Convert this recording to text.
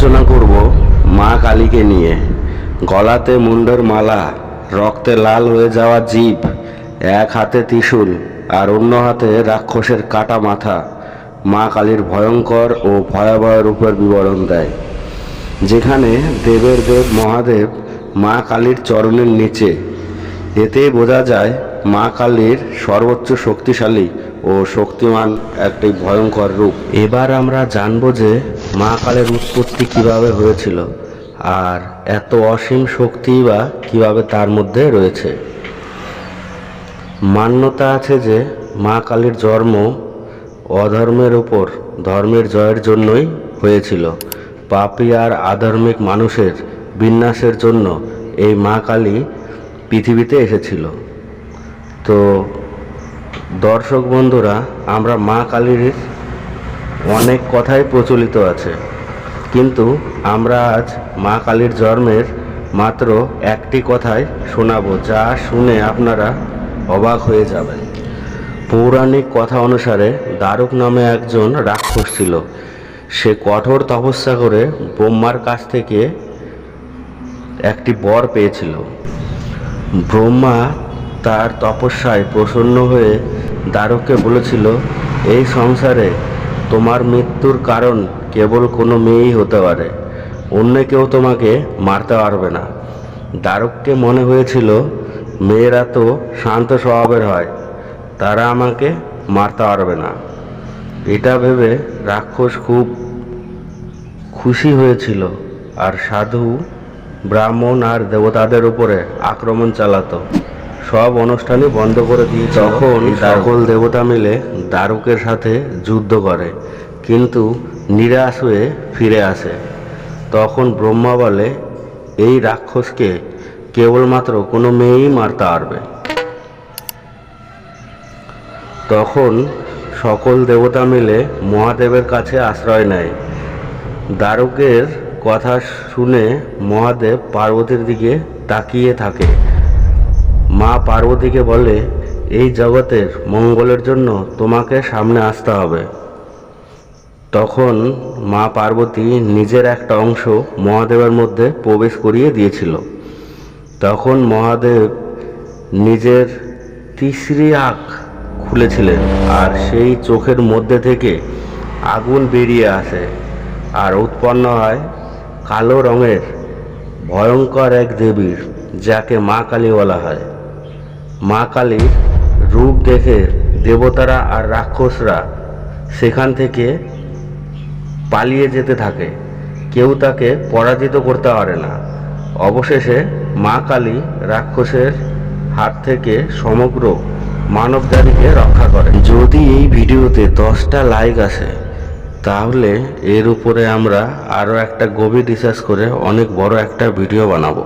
আলোচনা করব মা কালীকে নিয়ে। গলাতে মুন্ডের মালা, রক্তে লাল হয়ে যাওয়া জিভ, এক হাতে ত্রিশূল আর অন্য হাতে রাক্ষসের কাটা মাথা মা কালীর ভয়ঙ্কর ও ভয়াবহ রূপের বিবরণ দেয়। যেখানে দেবের দেব মহাদেব মা কালীর চরণের নিচে। এতেই বোঝা যায় মা কালীর সর্বোচ্চ শক্তিশালী ও শক্তিমান একটি ভয়ঙ্কর রূপ। এবার আমরা জানব যে মা কালীর উৎপত্তি কিভাবে হয়েছিল আর এত অসীম শক্তি বা কিভাবে তার মধ্যে রয়েছে। মান্যতা আছে যে মা কালীর জন্ম অধর্মের উপর ধর্মের জয়ের জন্যই হয়েছিল। পাপী আর আধর্মিক মানুষের বিনাশের জন্য এই মা কালী পৃথিবীতে এসেছিল। তো দর্শক বন্ধুরা, আমরা মা কালীর অনেক কথাই প্রচলিত আছে, কিন্তু আমরা আজ মা কালীর জন্মের মাত্র একটি কথাই শোনাবো, যা শুনে আপনারা অবাক হয়ে যাবেন। পৌরাণিক কথা অনুসারে দারুক নামে একজন রাক্ষস ছিল। সে কঠোর তপস্যা করে ব্রহ্মার কাছ থেকে একটি বর পেয়েছিল। ব্রহ্মা তার তপস্যায় প্রসন্ন হয়ে দারুককে বলেছিল, এই সংসারে তোমার মৃত্যুর কারণ কেবল কোনো মেয়েই হতে পারে, অন্য কেউ তোমাকে মারতে পারবে না। দারুককে মনে হয়েছিল মেয়েরা তো শান্ত স্বভাবের হয়, তারা আমাকে মারতে পারবে না। এটা ভেবে রাক্ষস খুব খুশি হয়েছিল আর সাধু, ব্রাহ্মণ আর দেবতাদের উপরে আক্রমণ চালাতো। সব অনুষ্ঠানই বন্ধ করে দিয়ে তখন সকল দেবতা মিলে দারুকের সাথে যুদ্ধ করে, কিন্তু নিরাশ হয়ে ফিরে আসে। তখন ব্রহ্মা বলে, এই রাক্ষসকে কেবলমাত্র কোনো মেয়েই মারতে পারবে। তখন সকল দেবতা মিলে মহাদেবের কাছে আশ্রয় নেয়। দারুকের কথা শুনে মহাদেব পার্বতীর দিকে তাকিয়ে থাকে। মা পার্বতীকে বলে, এই জগতের মঙ্গলের জন্য তোমাকে সামনে আসতে হবে। তখন মা পার্বতী নিজের একটা অংশ মহাদেবের মধ্যে প্রবেশ করিয়ে দিয়েছিল। তখন মহাদেব নিজের তিসরি আঁখ খুলেছিলেন আর সেই চোখের মধ্যে থেকে আগুন বেরিয়ে আসে আর উৎপন্ন হয় কালো রঙের ভয়ঙ্কর এক দেবীর, যাকে মা কালী বলা হয়। মা কালীর রূপ দেখে দেবতারা আর রাক্ষসরা সেখান থেকে পালিয়ে যেতে থাকে, কেউ তাকে পরাজিত করতে পারে না। অবশেষে মা কালী রাক্ষসের হাত থেকে সমগ্র মানব জাতিকে রক্ষা করে। যদি এই ভিডিওতে 10টা লাইক আসে, তাহলে এর উপরে আমরা আরও একটা গভীর রিসার্চ করে অনেক বড় একটা ভিডিও বানাবো।